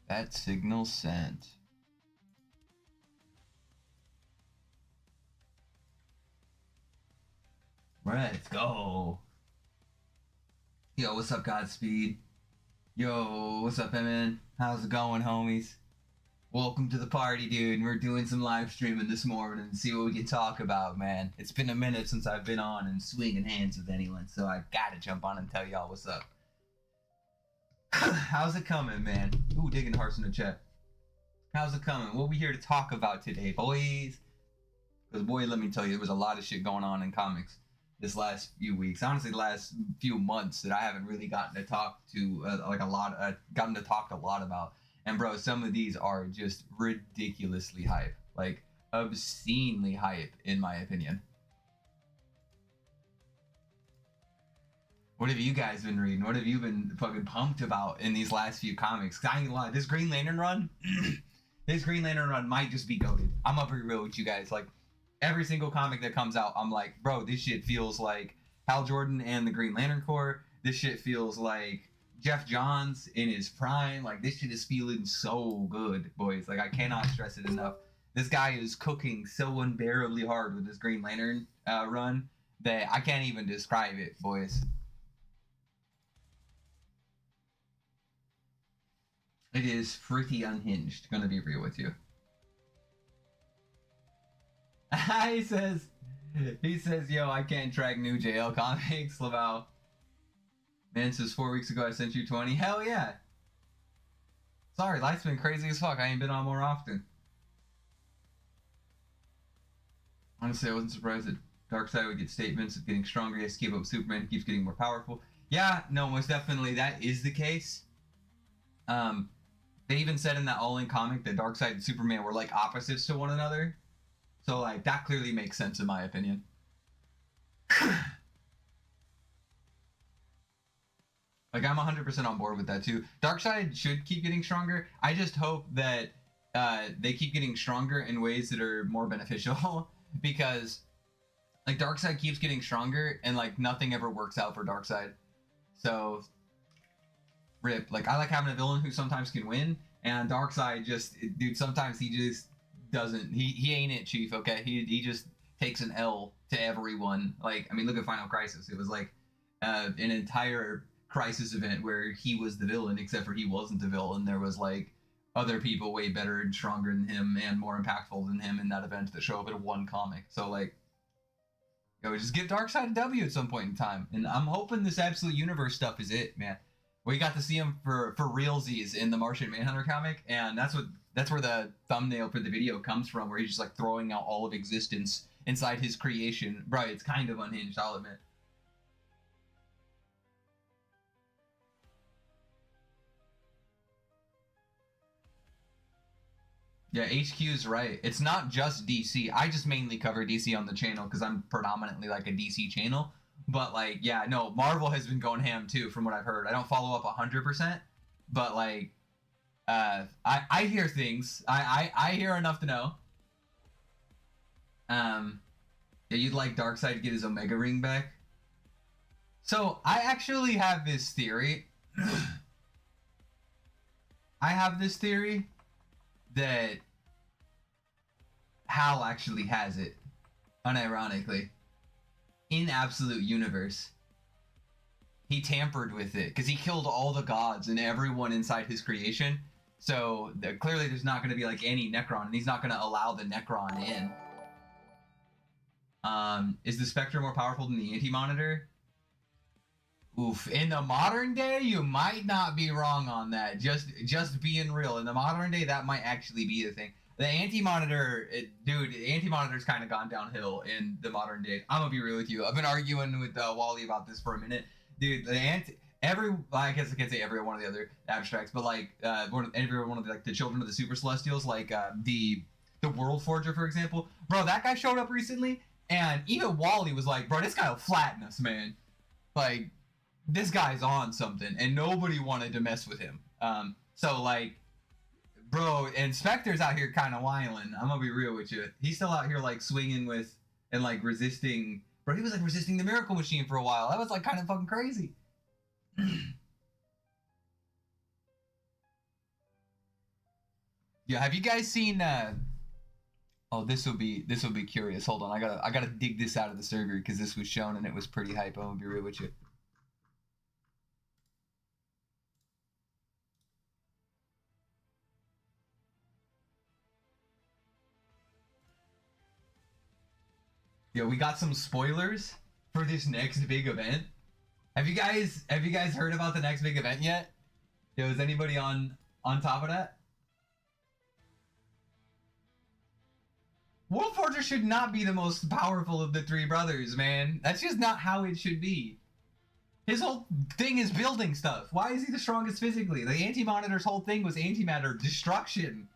That signal sent. Let's go. Yo, what's up, Godspeed? Yo, what's up, man? How's it going, homies? Welcome to the party, dude. We're doing some live streaming this morning and see what we can talk about, man. It's been a minute since I've been on and swinging hands with anyone, so I gotta jump on and tell y'all what's up. How's it coming, man? Ooh, digging hearts in the chat. How's it coming? What we here to talk about today, boys? Because, boy, let me tell you, there was a lot of shit going on in comics this last few weeks. Honestly, the last few months that I haven't really gotten to talk to, gotten to talk a lot about. And, bro, some of these are just ridiculously hype. Like, obscenely hype, in my opinion. What have you guys been reading? What have you been fucking pumped about in these last few comics? 'Cause I ain't gonna lie, this Green Lantern run, this Green Lantern run might just be goated. I'm gonna be real with you guys. Like, every single comic that comes out, I'm like, bro, this shit feels like Hal Jordan and the Green Lantern Corps. This shit feels like Jeff Johns in his prime. Like, this shit is feeling so good, boys. Like, I cannot stress it enough. This guy is cooking so unbearably hard with this Green Lantern run that I can't even describe it, boys. It is pretty unhinged, gonna be real with you. he says, yo, I can't track new JL comics, Laval. Man says 4 weeks ago I sent you 20. Hell yeah. Sorry, life's been crazy as fuck. I ain't been on more often. Honestly, I wasn't surprised that Darkseid would get statements of getting stronger. He has to keep up with Superman. He keeps getting more powerful. Yeah, no, most definitely that is the case. They even said in that All-In comic that Darkseid and Superman were like opposites to one another. So, like, that clearly makes sense in my opinion. Like, I'm 100% on board with that too. Darkseid should keep getting stronger. I just hope that they keep getting stronger in ways that are more beneficial. Because, like, Darkseid keeps getting stronger and, like, nothing ever works out for Darkseid. So, rip. Like, I like having a villain who sometimes can win, and Darkseid just, dude, sometimes he just doesn't, he ain't it, chief, okay? He just takes an L to everyone. Like, I mean, look at Final Crisis. It was like an entire Crisis event where he was the villain, except for he wasn't the villain. There was, like, other people way better and stronger than him and more impactful than him in that event that show up in one comic. So, like, yo, just give Darkseid a W at some point in time. And I'm hoping this Absolute Universe stuff is it, man. We got to see him for realsies in the Martian Manhunter comic, and that's where the thumbnail for the video comes from, where he's just like throwing out all of existence inside his creation. Bro, it's kind of unhinged, I'll admit. Yeah, HQ's right. It's not just DC. I just mainly cover DC on the channel because I'm predominantly like a DC channel. But, like, yeah, no, Marvel has been going ham, too, from what I've heard. I don't follow up 100%, but, like, I hear things. I hear enough to know. Yeah, you'd like Darkseid to get his Omega Ring back? So, I actually have this theory. I have this theory that Hal actually has it, unironically. In Absolute Universe, he tampered with it because he killed all the gods and everyone inside his creation. So clearly there's not going to be like any Necron, and he's not going to allow the Necron in. Is the Spectre more powerful than the Anti-Monitor? Oof. In the modern day, you might not be wrong on that. Just being real. In the modern day, that might actually be the thing. The Anti-Monitor, dude, the Anti-Monitor's kind of gone downhill in the modern day. I'm gonna be real with you. I've been arguing with Wally about this for a minute. Dude, I guess I can't say every one of the other abstracts, but like, every one of the, like, the Children of the Super Celestials, like, the World Forger, for example. Bro, that guy showed up recently, and even Wally was like, bro, this guy will flatten us, man. Like, this guy's on something, and nobody wanted to mess with him. So, like, bro, and Spectre's out here kind of whining. I'm gonna be real with you. He's still out here, like, swinging with and, like, resisting. Bro, he was, like, resisting the Miracle Machine for a while. That was, like, kind of fucking crazy. Yeah, have you guys seen oh, this will be curious. Hold on, I gotta dig this out of the server because this was shown and it was pretty hype. I'm gonna be real with you. Yo, we got some spoilers for this next big event. Have you guys heard about the next big event yet? Yo, is anybody on top of that? World Forger should not be the most powerful of the three brothers, man. That's just not how it should be. His whole thing is building stuff. Why is he the strongest physically? The Anti-Monitor's whole thing was antimatter destruction.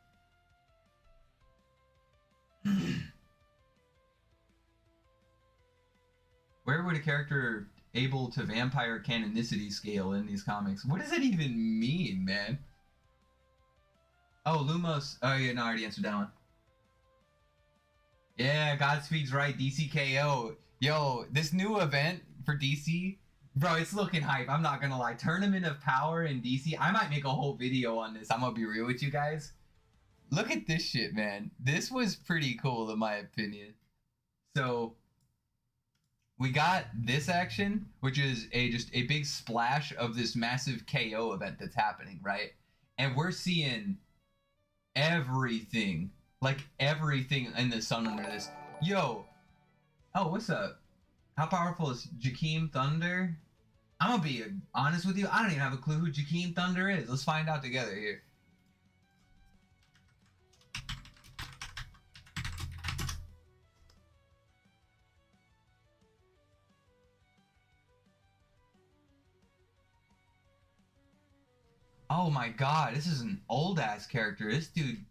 Where would a character able to vampire canonicity scale in these comics? What does that even mean, man? Oh, Lumos. Oh, yeah, no, I already answered that one. Yeah, Godspeed's right. DCKO. Yo, this new event for DC, bro, it's looking hype. I'm not gonna lie. Tournament of Power in DC. I might make a whole video on this. I'm gonna be real with you guys. Look at this shit, man. This was pretty cool, in my opinion. So, we got this action, which is just a big splash of this massive KO event that's happening, right? And we're seeing everything. Like, everything in the sun under this. Yo. Oh, what's up? How powerful is Jakeem Thunder? I'm gonna be honest with you. I don't even have a clue who Jakeem Thunder is. Let's find out together here. Oh my god, this is an old-ass character. This dude...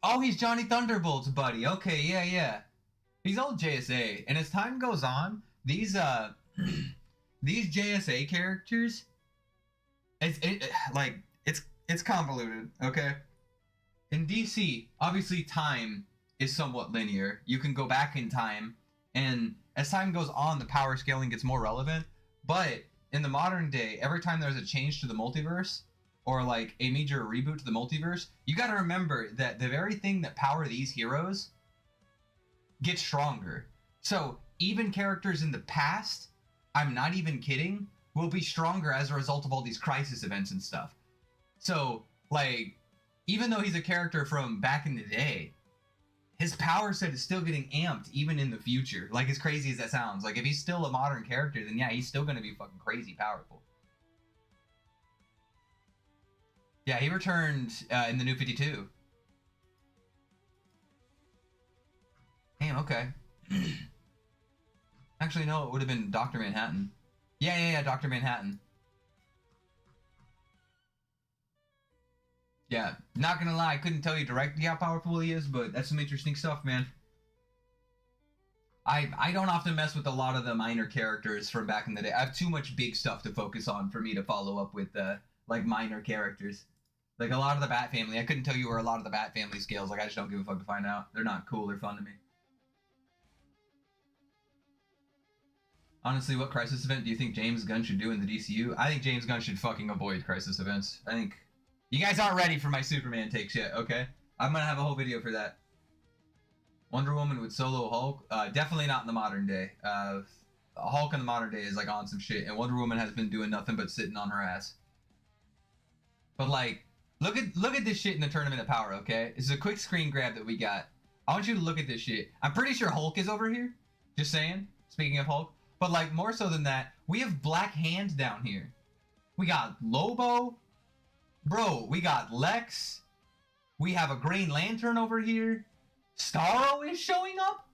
Oh, he's Johnny Thunderbolt's buddy. Okay, yeah. He's old JSA. And as time goes on, these these JSA characters, it's convoluted, okay? In DC, obviously time is somewhat linear. You can go back in time, and as time goes on, the power scaling gets more relevant. But in the modern day, every time there's a change to the multiverse, or like a major reboot to the multiverse, you gotta remember that the very thing that power these heroes gets stronger. So even characters in the past, I'm not even kidding, will be stronger as a result of all these crisis events and stuff. So like, even though he's a character from back in the day, his power set is still getting amped even in the future. Like, as crazy as that sounds. Like, if he's still a modern character, then yeah, he's still gonna be fucking crazy powerful. Yeah, he returned in the New 52. Damn, okay. Actually, no, it would have been Dr. Manhattan. Yeah, Dr. Manhattan. Yeah, not gonna lie, I couldn't tell you directly how powerful he is, but that's some interesting stuff, man. I don't often mess with a lot of the minor characters from back in the day. I have too much big stuff to focus on for me to follow up with, like, minor characters. Like, a lot of the Bat Family, I couldn't tell you where a lot of the Bat Family scales, like, I just don't give a fuck to find out. They're not cool or fun to me. Honestly, what crisis event do you think James Gunn should do in the DCU? I think James Gunn should fucking avoid crisis events. I think... You guys aren't ready for my Superman takes yet, okay? I'm gonna have a whole video for that. Wonder Woman with solo Hulk? Definitely not in the modern day. Hulk in the modern day is, like, on some shit, and Wonder Woman has been doing nothing but sitting on her ass. But, like... Look at this shit in the Tournament of Power, okay? This is a quick screen grab that we got. I want you to look at this shit. I'm pretty sure Hulk is over here. Just saying. Speaking of Hulk. But, like, more so than that, we have Black Hand down here. We got Lobo. Bro, we got Lex. We have a Green Lantern over here. Starro is showing up?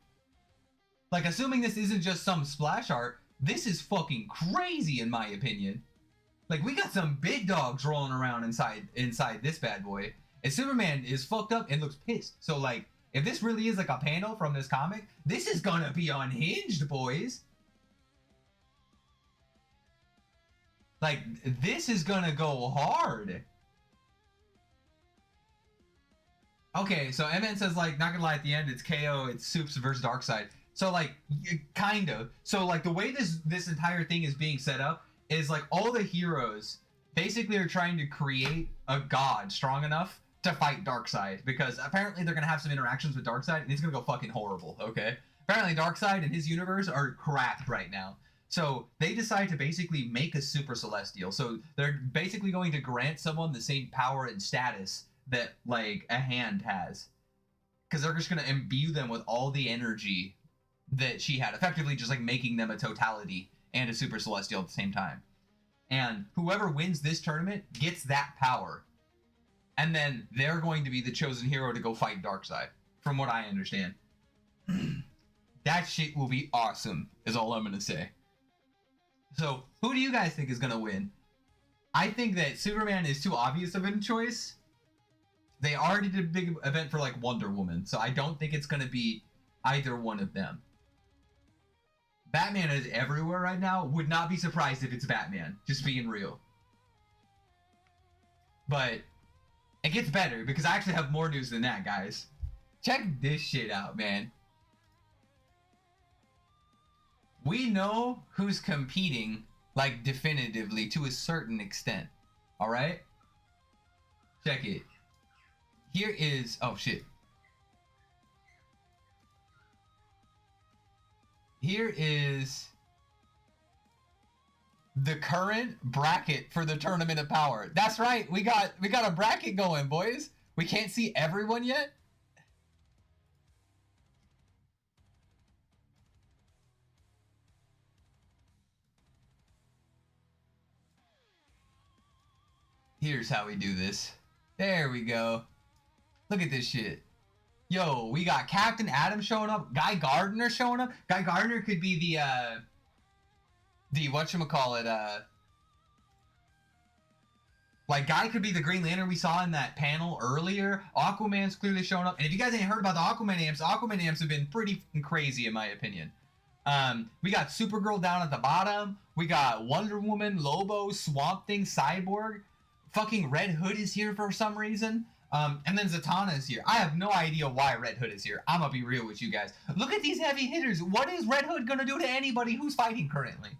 Like, assuming this isn't just some splash art, this is fucking crazy in my opinion. Like, we got some big dogs rolling around inside this bad boy. And Superman is fucked up and looks pissed. So, like, if this really is, like, a panel from this comic, this is gonna be unhinged, boys. Like, this is gonna go hard. Okay, so MN says, like, not gonna lie, at the end, it's KO, it's Supes versus Darkseid. So, like, kind of. So, like, the way this entire thing is being set up is, like, all the heroes basically are trying to create a god strong enough to fight Darkseid, because apparently they're gonna have some interactions with Darkseid and it's gonna go fucking horrible, okay? Apparently Darkseid and his universe are cracked right now. So they decide to basically make a super celestial. So they're basically going to grant someone the same power and status that like a hand has. Because they're just gonna imbue them with all the energy that she had, effectively just like making them a totality and a super celestial at the same time. And whoever wins this tournament gets that power. And then they're going to be the chosen hero to go fight Darkseid, from what I understand. That shit will be awesome, is all I'm gonna say. So, who do you guys think is gonna win? I think that Superman is too obvious of a choice. They already did a big event for like Wonder Woman, so I don't think it's gonna be either one of them. Batman is everywhere right now. Would not be surprised if it's Batman, just being real. But it gets better because I actually have more news than that, guys. Check this shit out, man. We know who's competing, like, definitively to a certain extent. Alright? Check it. Here is... oh, shit. Here is the current bracket for the Tournament of Power. That's right. We got a bracket going, boys. We can't see everyone yet. Here's how we do this. There we go. Look at this shit. Yo, we got Captain Adam showing up. Guy Gardner showing up. Guy Gardner could be the whatchamacallit, like, Guy could be the Green Lantern we saw in that panel earlier. Aquaman's clearly showing up. And if you guys ain't heard about the Aquaman amps have been pretty crazy in my opinion. We got Supergirl down at the bottom. We got Wonder Woman, Lobo, Swamp Thing, Cyborg. Fucking Red Hood is here for some reason. And then Zatanna is here. I have no idea why Red Hood is here. I'm gonna be real with you guys. Look at these heavy hitters. What is Red Hood gonna do to anybody who's fighting currently?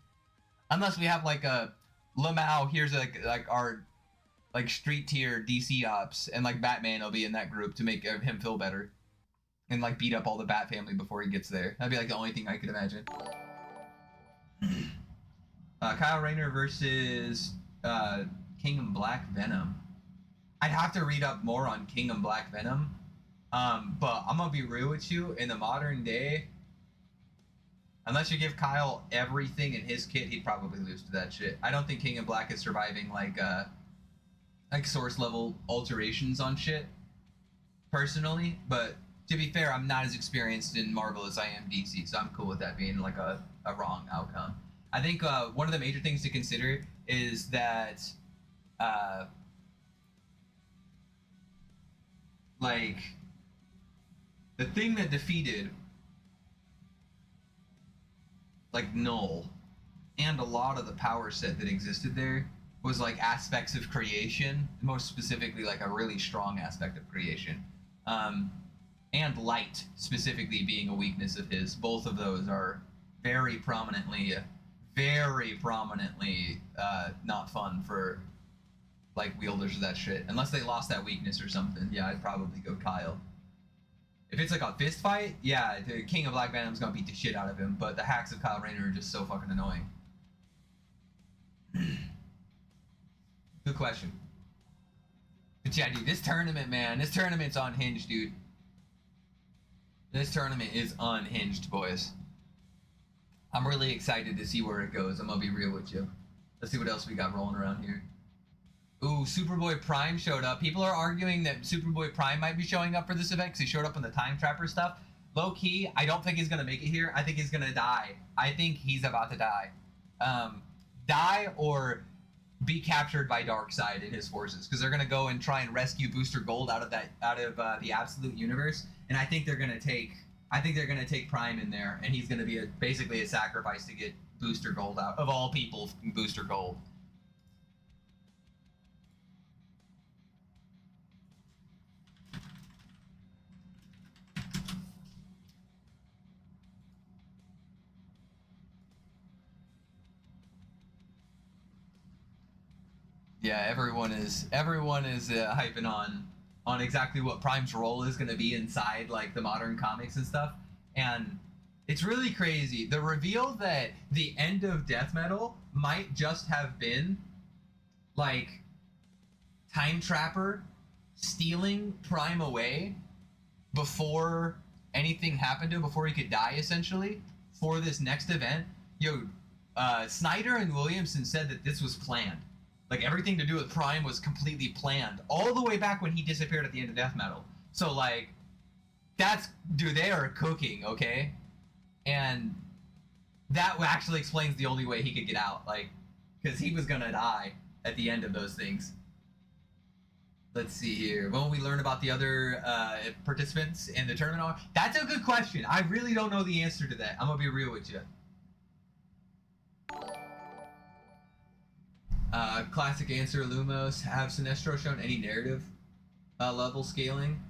Unless we have like a Lamau, here's like our like street tier DC ops, and like Batman will be in that group to make him feel better. And like beat up all the Bat family before he gets there. That'd be like the only thing I could imagine. Kyle Rayner versus Kingdom Black Venom. I'd have to read up more on Kingdom Black Venom. But I'm gonna be real with you, in the modern day, unless you give Kyle everything in his kit, he'd probably lose to that shit. I don't think Kingdom Black is surviving like source level alterations on shit, personally, but to be fair, I'm not as experienced in Marvel as I am DC, so I'm cool with that being like a wrong outcome. I think one of the major things to consider is that like the thing that defeated like Null and a lot of the power set that existed there was like aspects of creation, most specifically like a really strong aspect of creation, and light specifically being a weakness of his. Both of those are very prominently not fun for like wielders of that shit, unless they lost that weakness or something. Yeah, I'd probably go Kyle. If it's like a fist fight, yeah, the King of Black Venom's gonna beat the shit out of him, but the hacks of Kyle Rayner are just so fucking annoying. Good question. But yeah, dude, this tournament, man, this tournament's unhinged, dude. This tournament is unhinged, boys. I'm really excited to see where it goes. I'm gonna be real with you. Let's see what else we got rolling around here. Ooh, Superboy Prime showed up. People are arguing that Superboy Prime might be showing up for this event because he showed up in the Time Trapper stuff. Low key, I don't think he's gonna make it here. I think he's gonna die. I think he's about to die. Die or be captured by Darkseid and his forces, because they're gonna go and try and rescue Booster Gold out of the Absolute Universe, and I think they're gonna take Prime in there, and he's gonna be basically a sacrifice to get Booster Gold out of all people. Booster Gold. Yeah, everyone is hyping on exactly what Prime's role is going to be inside like the modern comics and stuff, and it's really crazy. The reveal that the end of Death Metal might just have been like Time Trapper stealing Prime away before anything happened to him, before he could die essentially for this next event. Yo, Snyder and Williamson said that this was planned. Like, everything to do with Prime was completely planned, all the way back when he disappeared at the end of Death Metal. So, like, that's... Dude, they are cooking, okay? And that actually explains the only way he could get out, like, because he was gonna die at the end of those things. Let's see here. When will we learn about the other participants in the tournament? That's a good question. I really don't know the answer to that. I'm gonna be real with you. Classic answer, Lumos. Have Sinestro shown any narrative level scaling?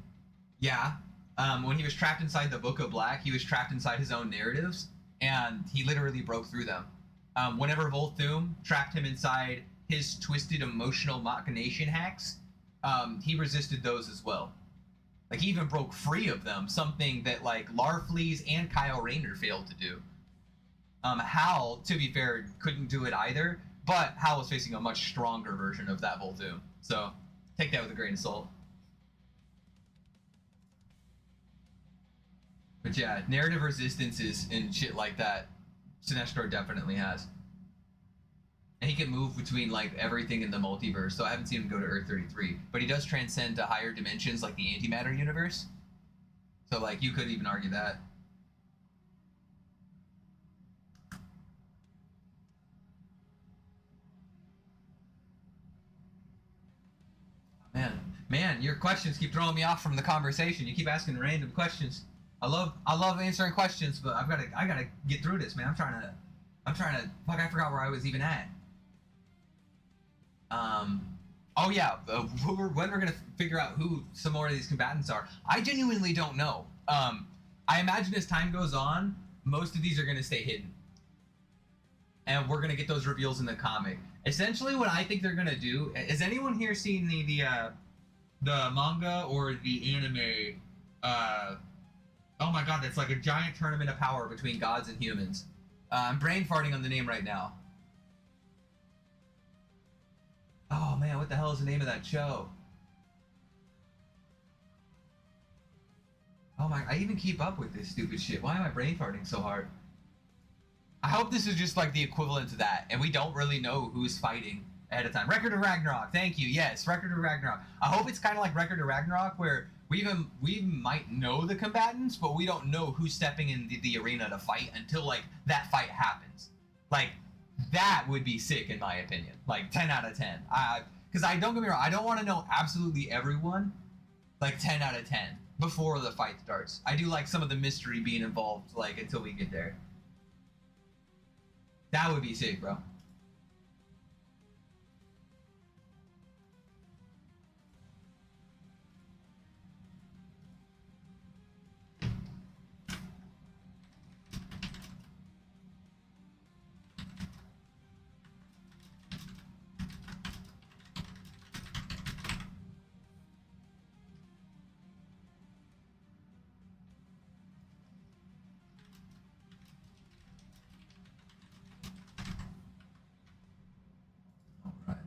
Yeah. When he was trapped inside the Book of Black, he was trapped inside his own narratives, and he literally broke through them. Whenever Volthoom trapped him inside his twisted emotional machination hacks, he resisted those as well. Like, he even broke free of them, something that, like, Larfleeze and Kyle Rayner failed to do. Hal, to be fair, couldn't do it either, but Hal was facing a much stronger version of that Volthoom. So, take that with a grain of salt. But yeah, narrative resistances and shit like that, Sinestro definitely has. And he can move between, like, everything in the multiverse, so I haven't seen him go to Earth 33. But he does transcend to higher dimensions, like the antimatter universe. So, like, you could even argue that. Man, your questions keep throwing me off from the conversation. You keep asking random questions. I love answering questions, but I gotta get through this, man. I'm trying to fuck, I forgot where I was even at. Oh yeah, when we're gonna figure out who some more of these combatants are. I genuinely don't know. I imagine as time goes on, most of these are gonna stay hidden. And we're gonna get those reveals in the comic. Essentially what I think they're gonna do, has anyone here seen the manga or the anime, oh my god, that's like a giant tournament of power between gods and humans. I'm brain farting on the name right now. Oh man, what the hell is the name of that show? Oh my, I even keep up with this stupid shit. Why am I brain farting so hard? I hope this is just like the equivalent to that, and we don't really know who's fighting ahead of time. Record of Ragnarok, thank you, yes, Record of Ragnarok. I hope it's kind of like Record of Ragnarok, where we might know the combatants, but we don't know who's stepping in the arena to fight until, like, that fight happens. Like, that would be sick, in my opinion. Like, 10 out of 10. Because don't get me wrong, I don't want to know absolutely everyone, like, 10 out of 10, before the fight starts. I do like some of the mystery being involved, like, until we get there. That would be sick, bro.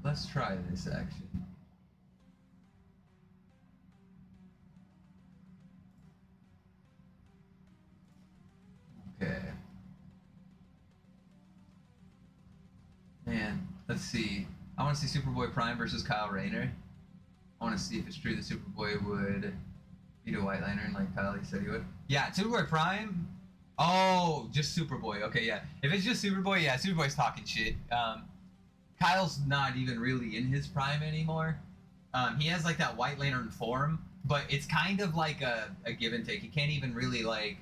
Let's try this action. Okay. Man, let's see. I want to see Superboy Prime versus Kyle Rayner. I want to see if it's true that Superboy would beat a White Lantern like Kyle said he would. Yeah, Superboy Prime. Oh, just Superboy. Okay, yeah. If it's just Superboy, yeah, Superboy's talking shit. Kyle's not even really in his prime anymore. He has like that White Lantern form, but it's kind of like a give and take. He can't even really like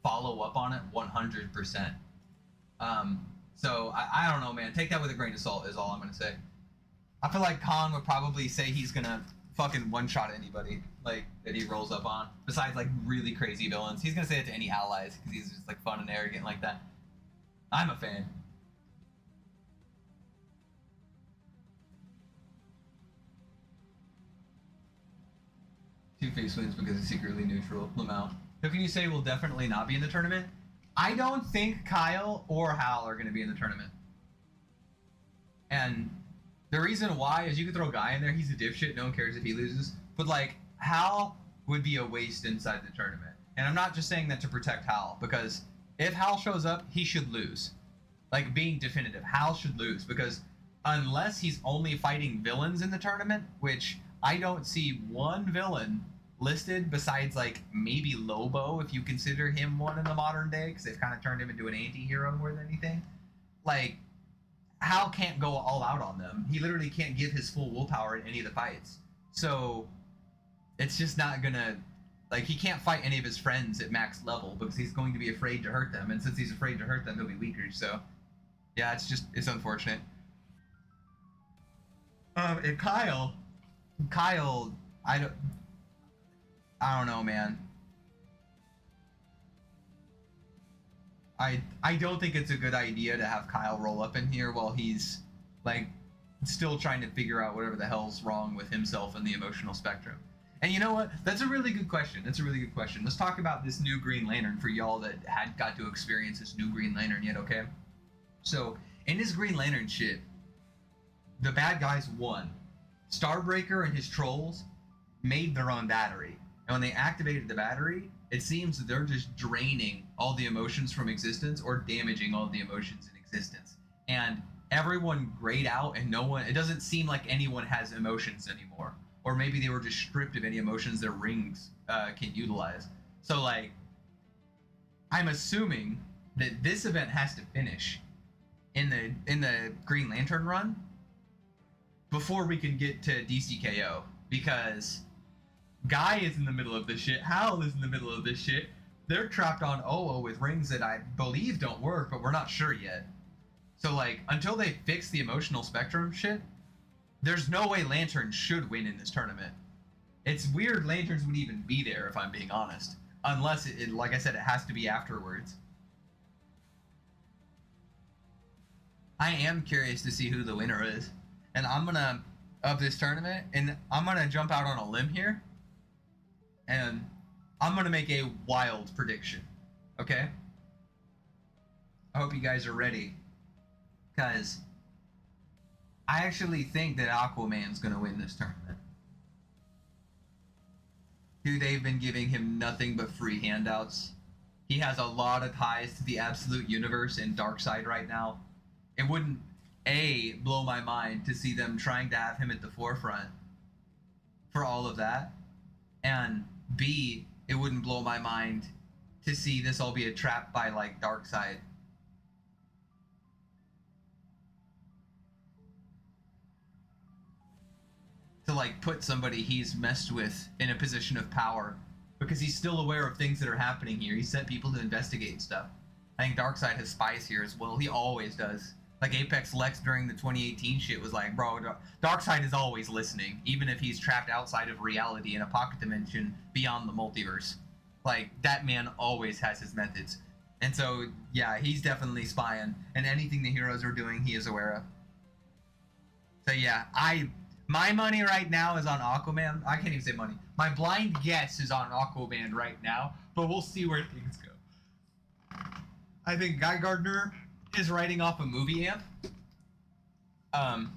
follow up on it 100%. So I don't know, man. Take that with a grain of salt is all I'm gonna say. I feel like Khan would probably say he's gonna fucking one-shot anybody like that he rolls up on, besides like really crazy villains. He's gonna say it to any allies because he's just like fun and arrogant like that. I'm a fan. Two-Face wins because he's secretly neutral. Lamau. Who can you say will definitely not be in the tournament? I don't think Kyle or Hal are going to be in the tournament. And the reason why is you could throw Guy in there. He's a dipshit. No one cares if he loses. But, like, Hal would be a waste inside the tournament. And I'm not just saying that to protect Hal, because if Hal shows up, he should lose. Like, being definitive, Hal should lose, because unless he's only fighting villains in the tournament, which I don't see one villain listed besides, like, maybe Lobo, if you consider him one in the modern day, because they've kind of turned him into an anti-hero more than anything. Like, Hal can't go all out on them. He literally can't give his full willpower in any of the fights. So, it's just not gonna... Like, he can't fight any of his friends at max level because he's going to be afraid to hurt them. And since he's afraid to hurt them, he'll be weaker. So, yeah, it's unfortunate. And Kyle, I don't know, man. I don't think it's a good idea to have Kyle roll up in here while he's, like, still trying to figure out whatever the hell's wrong with himself and the emotional spectrum. And you know what? That's a really good question. Let's talk about this new Green Lantern for y'all that had got to experience this new Green Lantern yet, okay? So, in this Green Lantern shit, the bad guys won. Starbreaker and his trolls made their own battery. And when they activated the battery, it seems that they're just draining all the emotions from existence or damaging all the emotions in existence. And everyone grayed out and no one... It doesn't seem like anyone has emotions anymore. Or maybe they were just stripped of any emotions their rings can utilize. So, like, I'm assuming that this event has to finish in the Green Lantern run before we can get to DCKO, because Guy is in the middle of this shit, Hal is in the middle of this shit. They're trapped on OO with rings that I believe don't work, but we're not sure yet. So, like, until they fix the emotional spectrum shit, there's no way Lanterns should win in this tournament. It's weird Lanterns would even be there, if I'm being honest. Unless, it like I said, it has to be afterwards. I am curious to see who the winner is. And I'm gonna, of this tournament, and I'm gonna jump out on a limb here. And I'm gonna make a wild prediction. Okay? I hope you guys are ready. Because I actually think that Aquaman's gonna win this tournament. Dude, they've been giving him nothing but free handouts. He has a lot of ties to the absolute universe and Darkseid right now. It wouldn't, A, blow my mind to see them trying to have him at the forefront for all of that. And B, it wouldn't blow my mind to see this all be a trap by, like, Darkseid. To, like, put somebody he's messed with in a position of power, because he's still aware of things that are happening here. He sent people to investigate stuff. I think Darkseid has spies here as well. He always does. Like, Apex Lex during the 2018 shit was like, bro, Darkseid is always listening, even if he's trapped outside of reality in a pocket dimension beyond the multiverse. Like, that man always has his methods. And so, yeah, he's definitely spying, and anything the heroes are doing, he is aware of. So, yeah, my money right now is on Aquaman. I can't even say money. My blind guess is on Aquaman right now, but we'll see where things go. I think Guy Gardner is writing off a movie amp.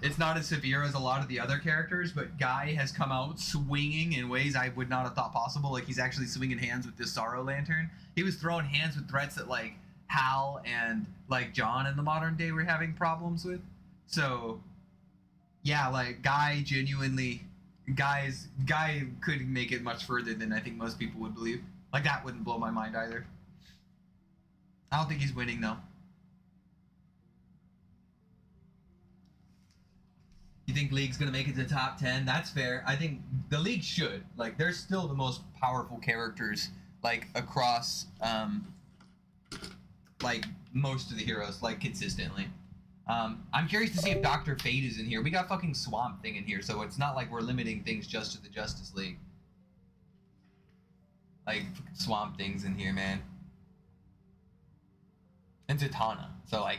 It's not as severe as a lot of the other characters, but Guy has come out swinging in ways I would not have thought possible. Like, he's actually swinging hands with this Sorrow Lantern. He was throwing hands with threats that, like, Hal and, like, John in the modern day were having problems with. So, yeah, like, Guy could make it much further than I think most people would believe. Like, that wouldn't blow my mind either. I don't think he's winning, though. You think League's gonna make it to the top 10? That's fair. I think the League should. Like, they're still the most powerful characters, like, across, like, most of the heroes, like, consistently. I'm curious to see if Dr. Fate is in here. We got fucking Swamp Thing in here, so it's not like we're limiting things just to the Justice League. Like, Swamp Thing's in here, man. And Zatanna. So, like,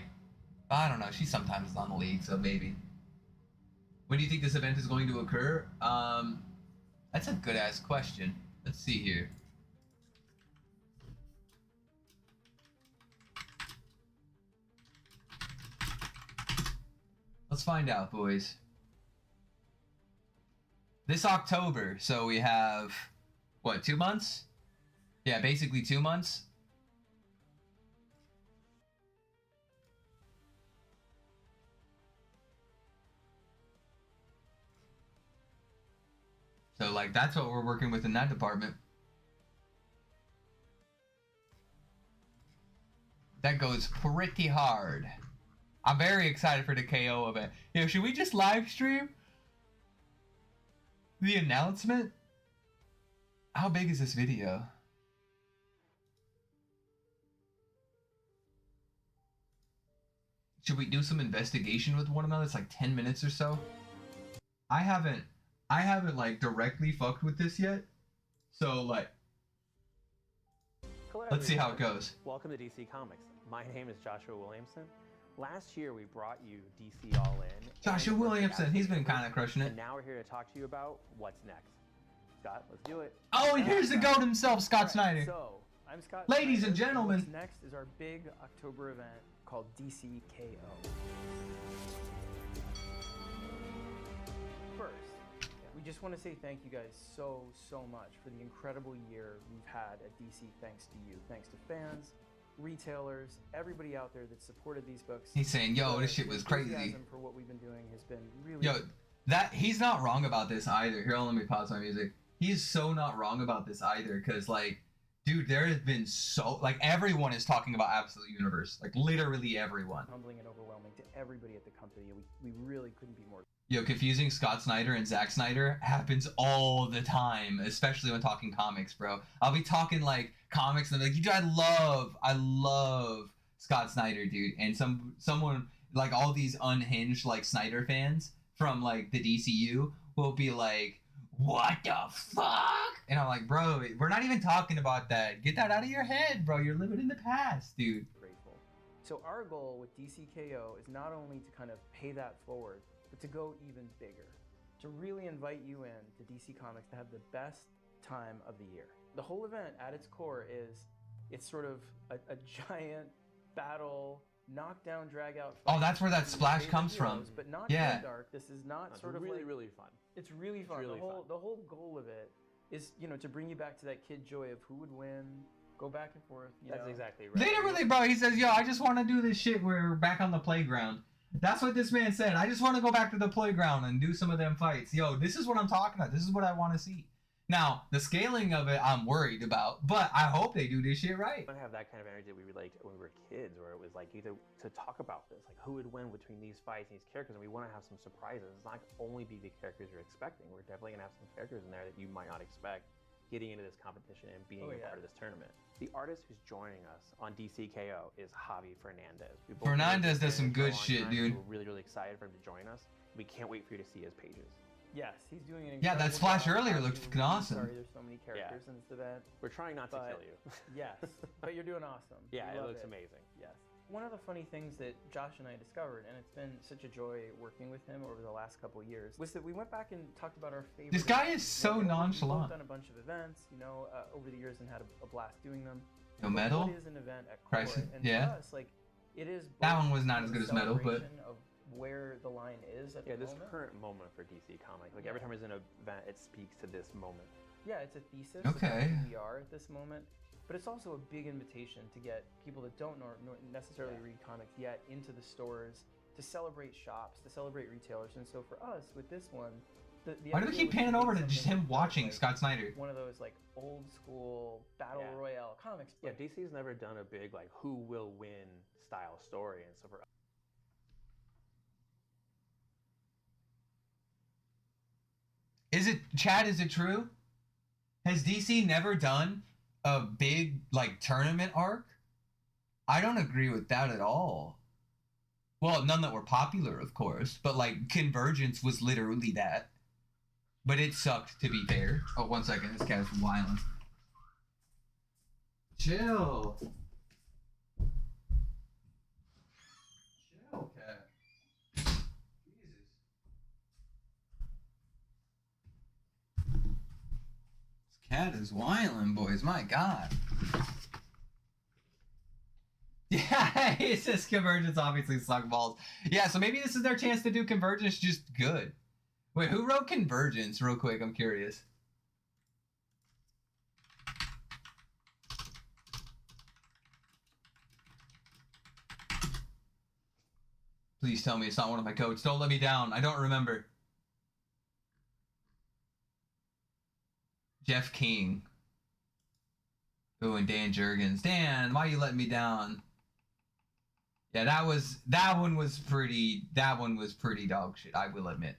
I don't know. She sometimes is on the League, so maybe. When do you think this event is going to occur? That's a good-ass question. Let's see here. Let's find out, boys. This October, so we have, what, 2 months? Yeah, basically 2 months. So, like, that's what we're working with in that department. That goes pretty hard. I'm very excited for the KO event. Yo, should we just live stream the announcement? How big is this video? Should we do some investigation with one another? It's like 10 minutes or so. I haven't like directly fucked with this yet. So like, let's see how it goes. Welcome to DC Comics. My name is Joshua Williamson. Last year we brought you DC All In. Joshua Williamson, he's been kind of crushing it. And now we're here to talk to you about what's next. Scott, let's do it. Oh, and here's the goat himself, Scott Snyder. So, I'm Scott Ladies Snyder, and gentlemen. What's next is our big October event called DC KO. First, we just want to say thank you guys so much for the incredible year we've had at DC thanks to you. Thanks to fans, retailers, everybody out there that supported these books. He's saying, yo, this shit was crazy. For what we've been doing has been really... Yo, he's not wrong about this either. Here, let me pause my music. He's so not wrong about this either, because, like, dude, there has been so... Like, everyone is talking about Absolute Universe. Like, literally everyone. Humbling and overwhelming to everybody at the company. We really couldn't be more... Yo, confusing Scott Snyder and Zack Snyder happens all the time, especially when talking comics, bro. I'll be talking, like, comics, and I'm like, I love Scott Snyder, dude. And someone, like, all these unhinged, like, Snyder fans from, like, the DCU will be like, what the fuck? And I'm like, bro, we're not even talking about that. Get that out of your head, bro. You're living in the past, dude. Grateful. So our goal with DCKO is not only to kind of pay that forward, but to go even bigger. To really invite you in to DC Comics to have the best time of the year. The whole event at its core is, it's sort of a giant battle, knockdown, drag out. Oh, that's where that splash comes from. But not yeah. dark. This is not sort of really, like, really fun. It's really fun. Really The whole goal of it is, you know, to bring you back to that kid joy of who would win, go back and forth. That's exactly right. Literally, bro, he says, yo, I just want to do this shit where we're back on the playground. That's what this man said. I just want to go back to the playground and do some of them fights. Yo, this is what I'm talking about. This is what I want to see. Now, the scaling of it, I'm worried about, but I hope they do this shit right. I want to have that kind of energy that we liked when we were kids, where it was like either to talk about this, like who would win between these fights and these characters, and we want to have some surprises. It's not only be the characters you're expecting. We're definitely going to have some characters in there that you might not expect getting into this competition and being a part of this tournament. The artist who's joining us on DCKO is Javi Fernandez. Fernandez does some good shit, dude. We're really, really excited for him to join us. We can't wait for you to see his pages. Yes, he's doing an yeah, that splash earlier looked fucking awesome. Sorry, there's so many characters in this event. We're trying not to kill you. Yes, but you're doing awesome. Yeah, it looks amazing. Yes. One of the funny things that Josh and I discovered, and it's been such a joy working with him over the last couple of years, was that we went back and talked about our favorite. This guy is so nonchalant. We've done a bunch of events, you know, over the years and had a blast doing them. No Metal? What is an event at Crisis? Core? And yeah. for us, like, it is that one was not as good as Metal, but of where the line is at the this moment. current moment for DC Comics. Like every time there's an event, it speaks to this moment. Yeah, it's a thesis okay. of who we are at this moment, but it's also a big invitation to get people that don't necessarily read comics yet into the stores, to celebrate shops, to celebrate retailers. And so for us, with this one, the why do we keep panning over to just him watching Scott Snyder? One of those like old school battle royale comics. Yeah, DC's never done a big like who will win style story, and so for is it, Chad, is it true? Has DC never done a big, like, tournament arc? I don't agree with that at all. Well, none that were popular, of course, but, like, Convergence was literally that. But it sucked, to be fair. Oh, 1 second, this cat's wilding. Chill. Chill, cat. Cat is wildin', boys. My God. Yeah, it says Convergence obviously suck balls. Yeah, so maybe this is their chance to do Convergence just good. Wait, who wrote Convergence real quick? I'm curious. Please tell me it's not one of my codes. Don't let me down. I don't remember. Jeff King. Ooh, and Dan Jurgens. Dan, why you letting me down? Yeah, that one was pretty dog shit, I will admit.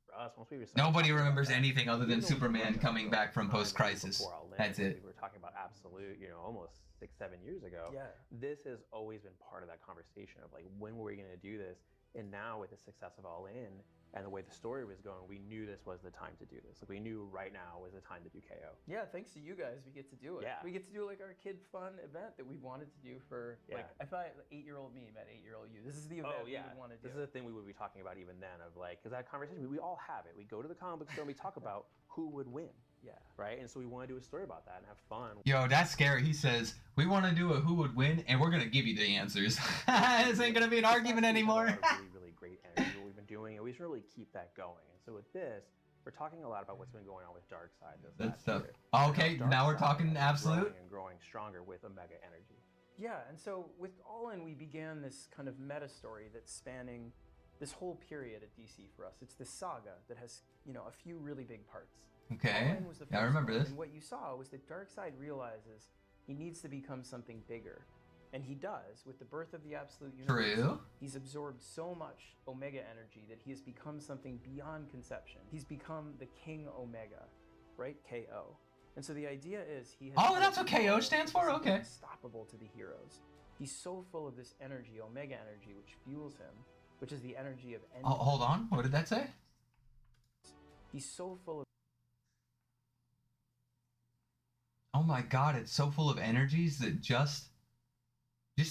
For us, once we Nobody remembers anything other than Superman coming back from post-crisis. That's it. We were talking about Absolute, almost 6-7 years ago. Yeah. This has always been part of that conversation of like, when were we going to do this? And now with the success of All In and the way the story was going, we knew this was the time to do this. Like we knew right now was the time to do KO. Yeah, thanks to you guys, we get to do it. Yeah. We get to do like our kid fun event that we wanted to do for like, I thought 8-year-old me met 8-year-old you. This is the event we would want to do. This is the thing we would be talking about even then of like, because that conversation, we all have it. We go to the comic book store and we talk about who would win. Yeah. Right? And so we want to do a story about that and have fun. Yo, that's scary. He says, we want to do a who would win, and we're going to give you the answers. This ain't going to be an argument anymore. Really, really great energy, what we've been doing, and we should really keep that going. And so with this, we're talking a lot about what's been going on with Darkseid this last stuff. year. Okay, now we're talking Absolute. And growing stronger with Omega energy. Yeah, and so with All In, we began this kind of meta story that's spanning this whole period at DC for us. It's this saga that has, a few really big parts. Okay, Was the yeah, I remember one, this. And what you saw was that Darkseid realizes he needs to become something bigger. And he does. With the birth of the Absolute Universe, True. He's absorbed so much Omega energy that he has become something beyond conception. He's become the King Omega, right? KO. And so the idea is he has... Oh, that's what KO stands for? Okay. Unstoppable to the heroes. He's so full of this energy, Omega energy, which fuels him, which is the energy of... Oh, hold on. What did that say? He's so full of... Oh my God, it's so full of energies that just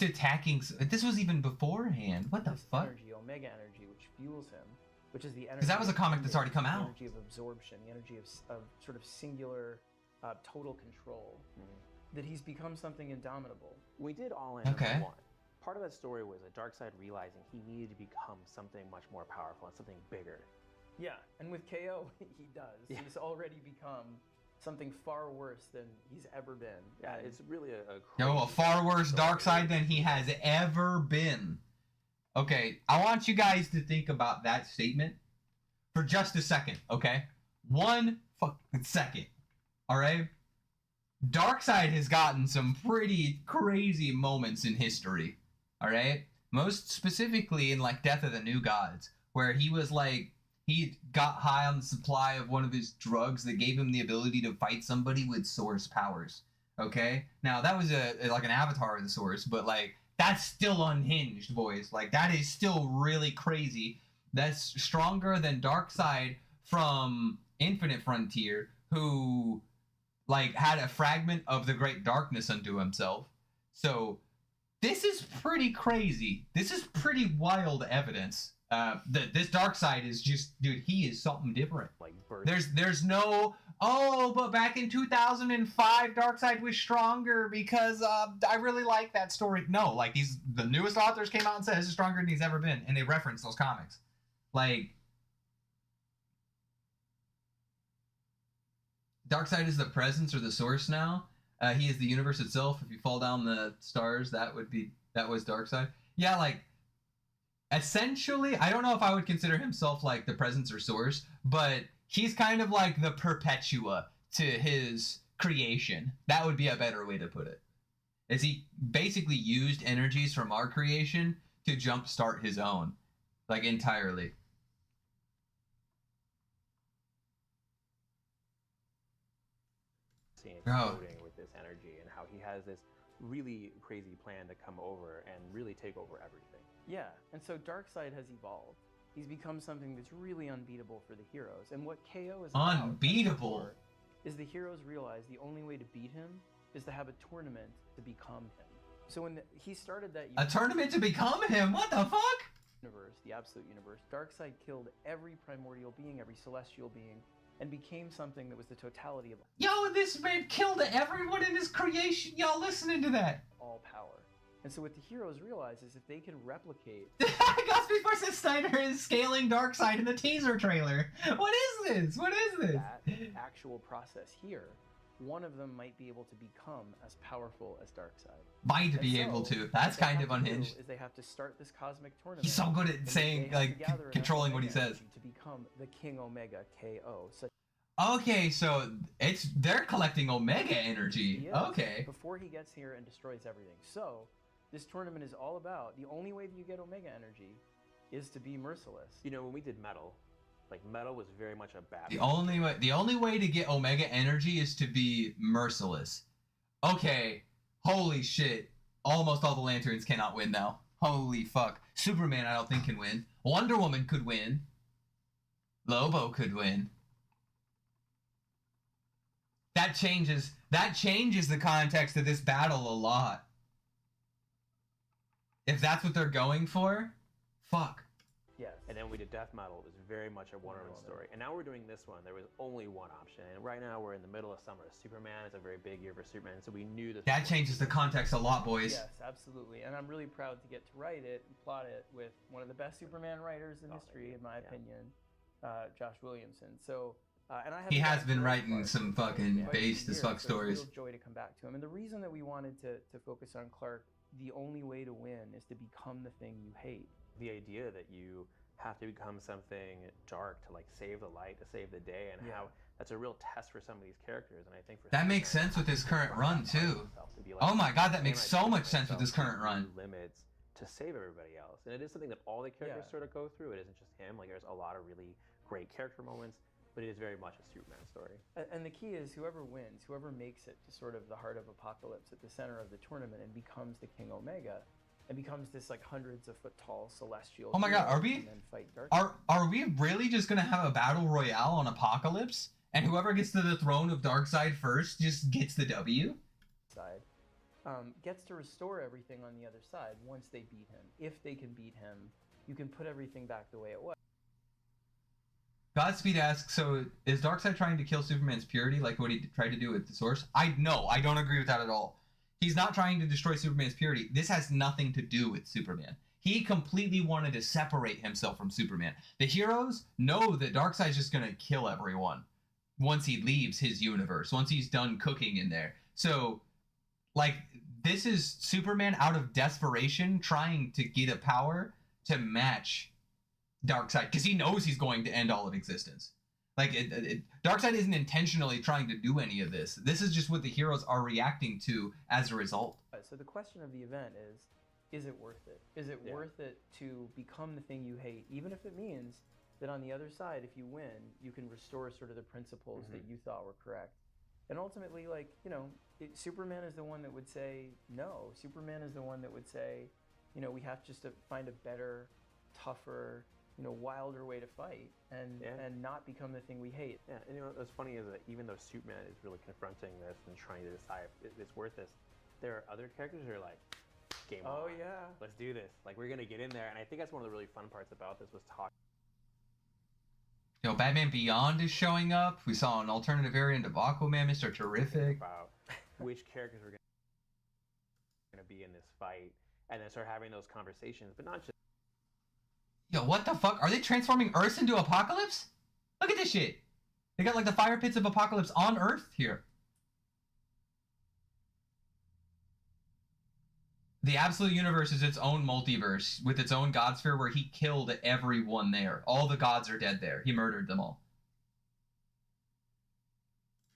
attacking. This was even beforehand. What the fuck? Energy, Omega energy, which fuels him, which is the energy. Because that was a comic that's already come out. The energy of absorption, the energy of sort of singular, total control. That he's become something indomitable. We did All In. Okay. One. Part of that story was that Darkseid realizing he needed to become something much more powerful and something bigger. Yeah, and with KO, he does. Yeah. He's already become something far worse than he's ever been. Yeah, it's really a far worse Darkseid than he has ever been. Okay, I want you guys to think about that statement for just a second, okay? 1 fucking second, all right? Darkseid has gotten some pretty crazy moments in history, all right? Most specifically in, like, Death of the New Gods, where he was, like, he got high on the supply of one of his drugs that gave him the ability to fight somebody with Source powers. Okay? Now, that was like an avatar of the Source, but, like, that's still unhinged, boys. Like, that is still really crazy. That's stronger than Darkseid from Infinite Frontier, who, like, had a fragment of the Great Darkness unto himself. So, this is pretty crazy. This is pretty wild evidence. This Darkseid is just, dude, he is something different. Like there's no, but back in 2005 Darkseid was stronger because I really like that story. No, like the newest authors came out and said this is stronger than he's ever been, and they reference those comics. Like, Darkseid is the presence or the source now. He is the universe itself. If you fall down the stars, that was Darkseid. Yeah, like, essentially, I don't know if I would consider himself like the presence or source, but he's kind of like the Perpetua to his creation. That would be a better way to put it. Is he basically used energies from our creation to jumpstart his own, like, entirely. Exploding with this energy and how he has this really crazy plan to come over and really take over everything. Yeah, and so Darkseid has evolved. He's become something that's really unbeatable for the heroes. And what KO is unbeatable is the heroes realize the only way to beat him is to have a tournament to become him. So when he started that a tournament to become him? What the fuck? Universe, the Absolute Universe, Darkseid killed every primordial being, every celestial being, and became something that was the totality of Yo, this man killed everyone in his creation. Y'all listening to that? all power. And so what the heroes realize is if they can replicate Godspeed vs. Snyder is scaling Darkseid in the teaser trailer. What is this? What is this? that actual process here, one of them might be able to become as powerful as Darkseid. Might be And able so, to. That's what they kind have of to do unhinged. Is they have to start this cosmic tournament. He's so good and at they saying, have to like, gather enough controlling what he Omega says. energy to become the King Omega KO. So Okay, so they're collecting Omega energy. he is Okay. before he gets here and destroys everything. So this tournament is all about the only way that you get Omega energy is to be merciless. You know, when we did Metal, like Metal was very much a bad. The only way to get Omega energy is to be merciless. Okay, holy shit. Almost all the Lanterns cannot win now. Holy fuck. Superman I don't think can win. Wonder Woman could win. Lobo could win. That changes the context of this battle a lot. If that's what they're going for, fuck. Yes. And then we did Death Metal. It was very much a Wonder Woman story. And now we're doing this one. There was only one option. And right now we're in the middle of summer. Superman is a very big year for Superman. So we knew this. That changes the context a lot, boys. Yes, absolutely. And I'm really proud to get to write it and plot it with one of the best Superman writers in history, in my opinion, Josh Williamson. So, and I He has gotten been to write writing Clark some for fucking quite a few based as years, fuck so stories. It's a real joy to come back to him. And the reason that we wanted to focus on Clark, the only way to win is to become the thing you hate. The idea that you have to become something dark to like save the light, to save the day, and how that's a real test for some of these characters. And I think for That makes Superman, sense with his current run too. to be like, Oh my god, that "Can makes I so push much sense with myself his current to run. limits to save everybody else. And it is something that all the characters Yeah. sort of go through. It isn't just him. Like there's a lot of really great character moments, but it is very much a Superman story. And the key is whoever wins, whoever makes it to sort of the heart of Apocalypse at the center of the tournament and becomes the King Omega, and becomes this like hundreds of foot tall celestial. Oh my god, hero are we and then fight Darkseid. are we really just gonna have a battle royale on Apocalypse? And whoever gets to the throne of Darkseid first just gets the W? Side, gets to restore everything on the other side once they beat him. If they can beat him, you can put everything back the way it was. Godspeed asks, so is Darkseid trying to kill Superman's purity like what he tried to do with the Source? I don't agree with that at all. He's not trying to destroy Superman's purity. This has nothing to do with Superman. He completely wanted to separate himself from Superman. The heroes know that Darkseid's just gonna kill everyone once he leaves his universe, once he's done cooking in there. So, like, this is Superman out of desperation trying to get a power to match Darkseid, because he knows he's going to end all of existence. Like, Darkseid isn't intentionally trying to do any of this. This is just what the heroes are reacting to as a result. So the question of the event is it worth it? Is it worth it to become the thing you hate, even if it means that on the other side, if you win, you can restore sort of the principles that you thought were correct? And ultimately, like, you know, Superman is the one that would say no. Superman is the one that would say, you know, we have just to find a better, tougher, you know, wilder way to fight and not become the thing we hate. Yeah, and you know what's funny is that even though Superman is really confronting this and trying to decide if it's worth this, there are other characters who are like, game on. Oh yeah. Let's do this. Like we're gonna get in there, and I think that's one of the really fun parts about this was talking. You know, Batman Beyond is showing up. We saw an alternative variant of Aquaman, Mr. Terrific. About which characters were gonna be in this fight, and then start having those conversations, but not just. Yo, what the fuck? Are they transforming Earth into Apocalypse? Look at this shit. They got like the fire pits of Apocalypse on Earth here. The Absolute Universe is its own multiverse with its own god sphere where he killed everyone there. All the gods are dead there. He murdered them all.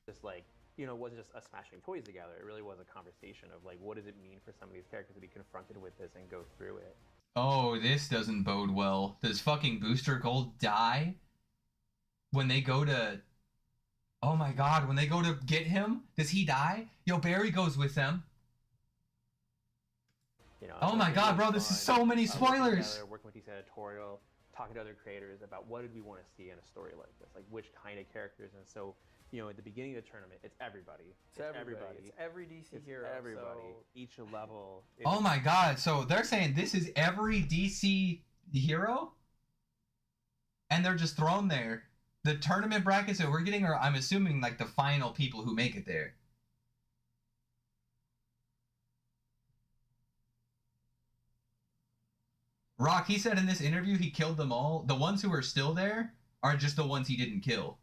Just like, you know, it wasn't just us smashing toys together. It really was a conversation of like, what does it mean for some of these characters to be confronted with this and go through it? Oh, this doesn't bode well. Does fucking Booster Gold die? When they go to... Oh my god, when they go to get him, does he die? Yo, Barry goes with them. You know, Oh my god, bro, this is so many spoilers! Working with these editorial, talking to other creators about what did we want to see in a story like this? Like which kind of characters? And so, you know, at the beginning of the tournament, it's everybody. It's everybody. It's every DC hero. Everybody. So... Each level. Oh my god, so they're saying this is every DC hero? And they're just thrown there. the tournament brackets that we're getting are, I'm assuming, like the final people who make it there. Rock, he said in this interview he killed them all. The ones who are still there are just the ones he didn't kill.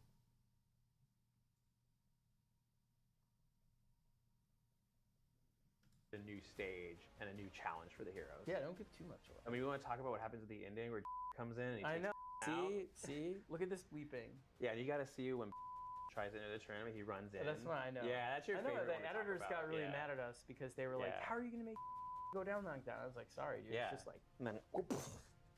A new stage and a new challenge for the heroes. Yeah, don't give too much away. I mean, we want to talk about what happens at the ending where comes in and he I takes know. out. See, look at this bleeping. Yeah, and you got to see when tries to enter the tournament, he runs in. That's what I know. Yeah, that's your I know favorite the one to talk editors about. got really Yeah. mad at us because they were like, Yeah. "How are you gonna make go down like that?" I was like, "Sorry, dude. Yeah. It's just like, And then,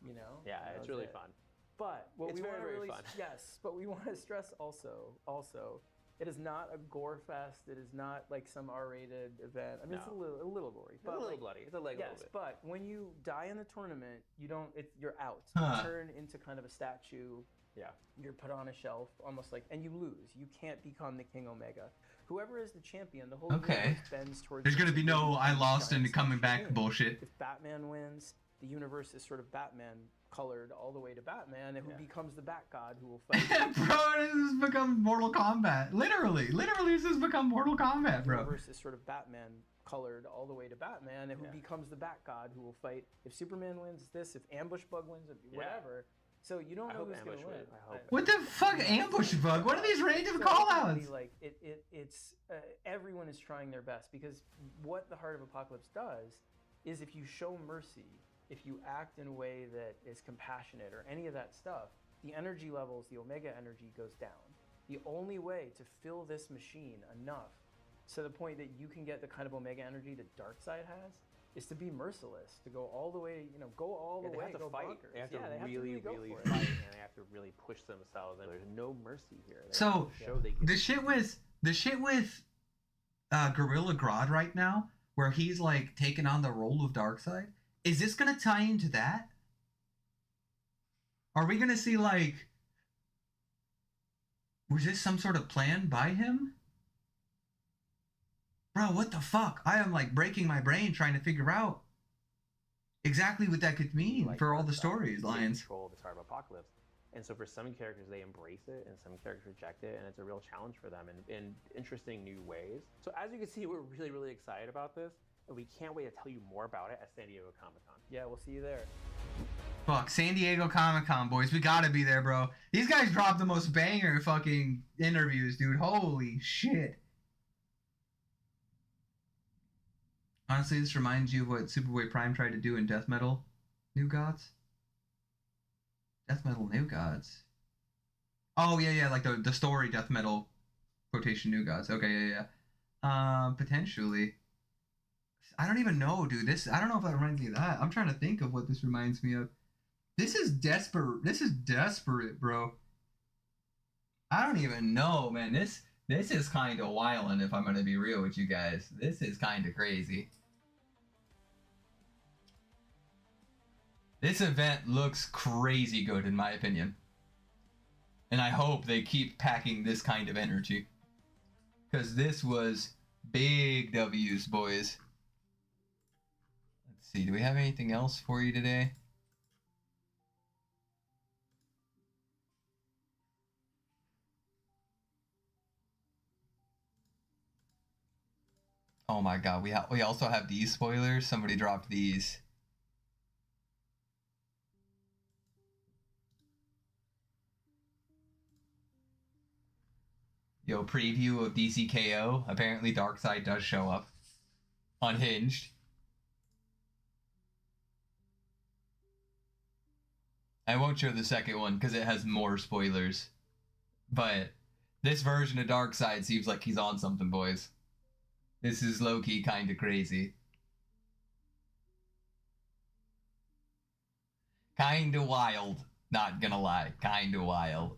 you know." yeah, that it's was really it. fun. But what It's we very, want to very really fun. yes, but we want to stress also, it is not a gore fest. It is not like some R-rated event. I mean, it's a No. little gory, It's but a little like, bloody. It's a leg a yes, little bit. but when you die in the tournament, you don't. You're out. Huh. You turn into kind of a statue. Yeah. You're put on a shelf, almost like, and you lose. You can't become the King Omega. Whoever is the champion, the whole Okay. universe bends towards. There's gonna be no I lost and giant coming statue back king. bullshit. If Batman wins, the universe is sort of Batman colored all the way to Batman, and who Yeah. becomes the Bat God who will fight. Bro, this has become Mortal Kombat. Literally, this has become Mortal Kombat, The bro. universe is sort of Batman colored all the way to Batman, and who Yeah. becomes the Bat God who will fight. If Superman wins this, if Ambush Bug wins, if whatever. So you don't I know hope who's going Ambush to win. wins. I hope. What the fuck, ambush bug? What are these random So call ultimately, outs? like it's everyone is trying their best, because what the Heart of Apocalypse does is, if you show mercy, if you act in a way that is compassionate or any of that stuff, the energy levels, the Omega energy goes down. The only way to fill this machine enough to the point that you can get the kind of Omega energy that Darkseid has is to be merciless, to go all the way, go all Yeah, the they way, have to go fight. bonkers. They have Yeah, to they have really, to go really for it. fight, and they have to really push themselves. And there's no mercy here. They So, have to show they can. The shit with Gorilla Grodd right now, where he's like taking on the role of Darkseid, is this gonna tie into that? Are we gonna see like, was this some sort of plan by him? Bro, what the fuck? I am like breaking my brain trying to figure out exactly what that could mean like for all the Darkseid, story take lines. Control of the Heart of Apocalypse. And so for some characters, they embrace it, and some characters reject it, and it's a real challenge for them in interesting new ways. So as you can see, we're really, really excited about this, and we can't wait to tell you more about it at San Diego Comic-Con. Yeah, we'll see you there. Fuck, San Diego Comic-Con, boys. We gotta be there, bro. These guys dropped the most banger fucking interviews, dude. Holy shit. Honestly, this reminds you of what Superboy Prime tried to do in Death Metal New Gods? Death Metal New Gods. Oh, yeah, like the story Death Metal quotation New Gods. Okay, yeah. Potentially. I don't even know, dude. I don't know if that reminds me of that. I'm trying to think of what this reminds me of. This is desperate. This is desperate, bro. I don't even know, man. This is kind of wildin', if I'm gonna be real with you guys. This is kind of crazy. This event looks crazy good, in my opinion. And I hope they keep packing this kind of energy. Because this was big W's, boys. Let's see, do we have anything else for you today? Oh my god, we also have these spoilers. Somebody dropped these. Yo, preview of DCKO. Apparently Darkseid does show up. Unhinged. I won't show the second one because it has more spoilers. But this version of Darkseid seems like he's on something, boys. This is low-key kind of crazy. Kind of wild. Not gonna lie. Kind of wild.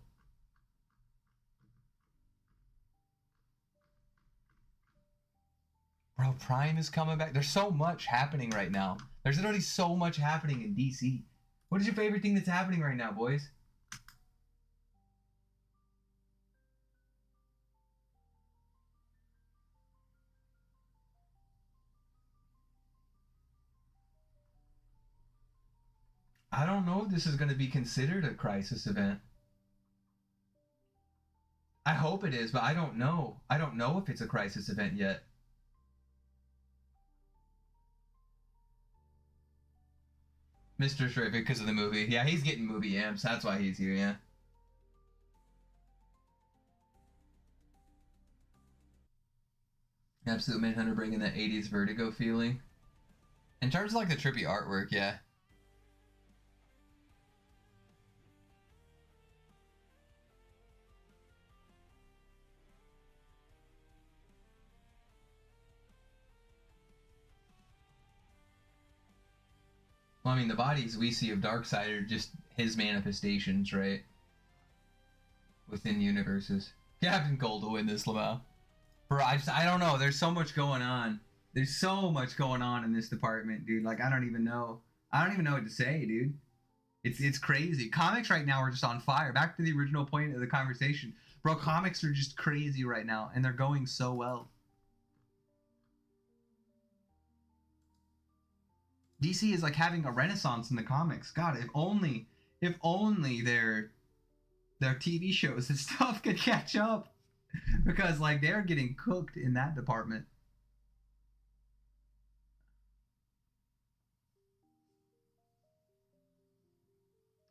Bro, Prime is coming back. There's so much happening right now. There's literally so much happening in DC. What is your favorite thing that's happening right now, boys? I don't know if this is going to be considered a crisis event. I hope it is, but I don't know. I don't know if it's a crisis event yet. Mr. Terrific because of the movie. Yeah, he's getting movie amps. That's why he's here, yeah. Absolute Manhunter bringing that 80s Vertigo feeling. In terms of like the trippy artwork, yeah. Well, I mean, the bodies we see of Darkseid are just his manifestations, right? Within universes. Captain Cold will win this, Lamau. Bro, I don't know. There's so much going on. There's so much going on in this department, dude. Like, I don't even know. I don't even know what to say, dude. It's crazy. Comics right now are just on fire. Back to the original point of the conversation. Bro, comics are just crazy right now, and they're going so well. DC is like having a renaissance in the comics. God, if only their TV shows and stuff could catch up. Because like they're getting cooked in that department.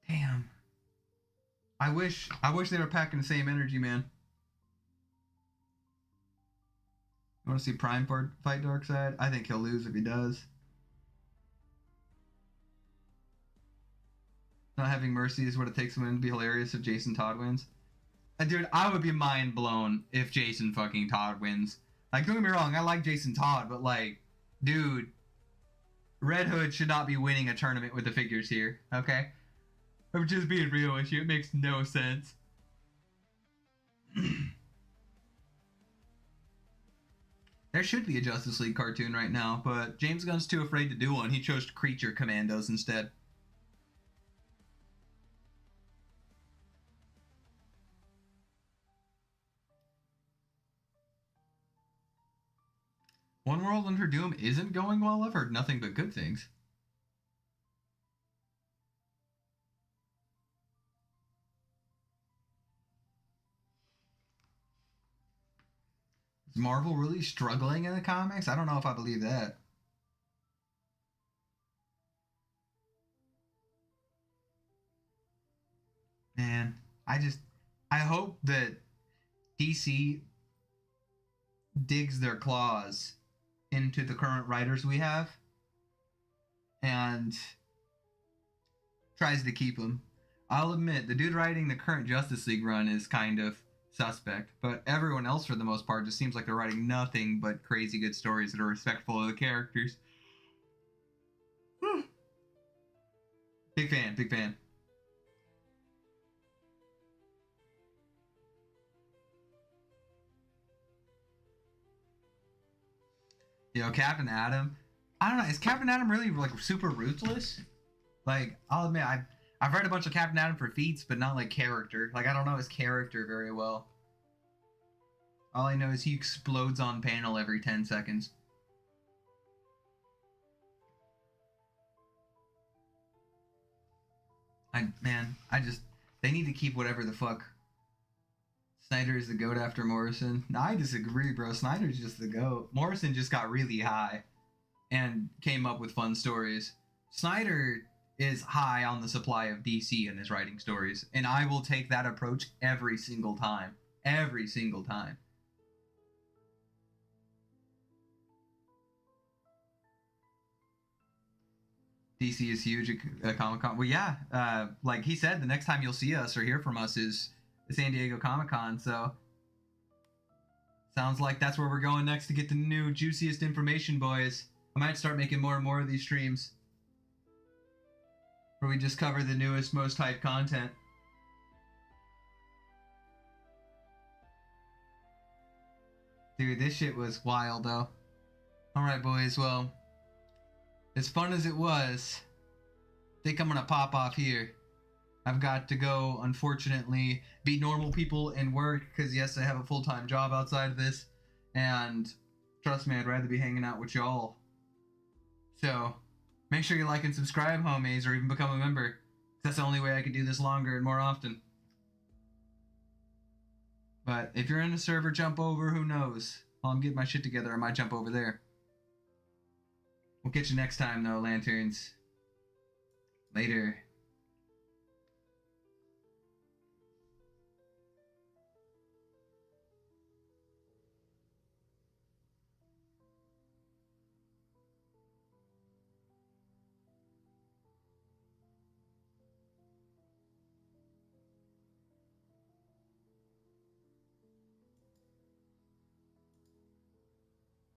Damn. I wish they were packing the same energy, man. You want to see Prime fight Darkseid? I think he'll lose if he does. Not having mercy is what it takes to win. It'd be hilarious if Jason Todd wins. Dude, I would be mind blown if Jason fucking Todd wins. Like, don't get me wrong, I like Jason Todd, but like, dude, Red Hood should not be winning a tournament with the figures here, okay? I'm just being real with you. It makes no sense. There should be a Justice League cartoon right now, but James Gunn's too afraid to do one. He chose Creature Commandos instead. One World Under Doom isn't going well. I've heard nothing but good things. Is Marvel really struggling in the comics? I don't know if I believe that. Man, I hope that DC digs their claws into the current writers we have and tries to keep them. I'll admit, the dude writing the current Justice League run is kind of suspect, but everyone else for the most part just seems like they're writing nothing but crazy good stories that are respectful of the characters. Big fan, big fan. You know, Captain Atom. I don't know. Is Captain Atom really like super ruthless? Like, I'll admit, I've read a bunch of Captain Atom for feats, but not like character. Like, I don't know his character very well. All I know is he explodes on panel every 10 seconds. They need to keep whatever the fuck. Snyder is the GOAT after Morrison. No, I disagree, bro. Snyder's just the GOAT. Morrison just got really high and came up with fun stories. Snyder is high on the supply of DC in his writing stories, and I will take that approach every single time. Every single time. DC is huge at Comic-Con. Well, yeah, like he said, the next time you'll see us or hear from us is the San Diego Comic-Con, so sounds like that's where we're going next to get the new juiciest information, boys. I might start making more and more of these streams where we just cover the newest, most hyped content. Dude, this shit was wild, though. Alright, boys, well, as fun as it was, I think I'm gonna pop off here. I've got to go, unfortunately, be normal people and work, because yes, I have a full-time job outside of this, and trust me, I'd rather be hanging out with y'all. So, make sure you like and subscribe, homies, or even become a member. That's the only way I can do this longer and more often. But But if you're in a server, jump over. Who knows? While I'm getting my shit together, I might jump over there. We'll catch you next time, though, Lanterns. Later.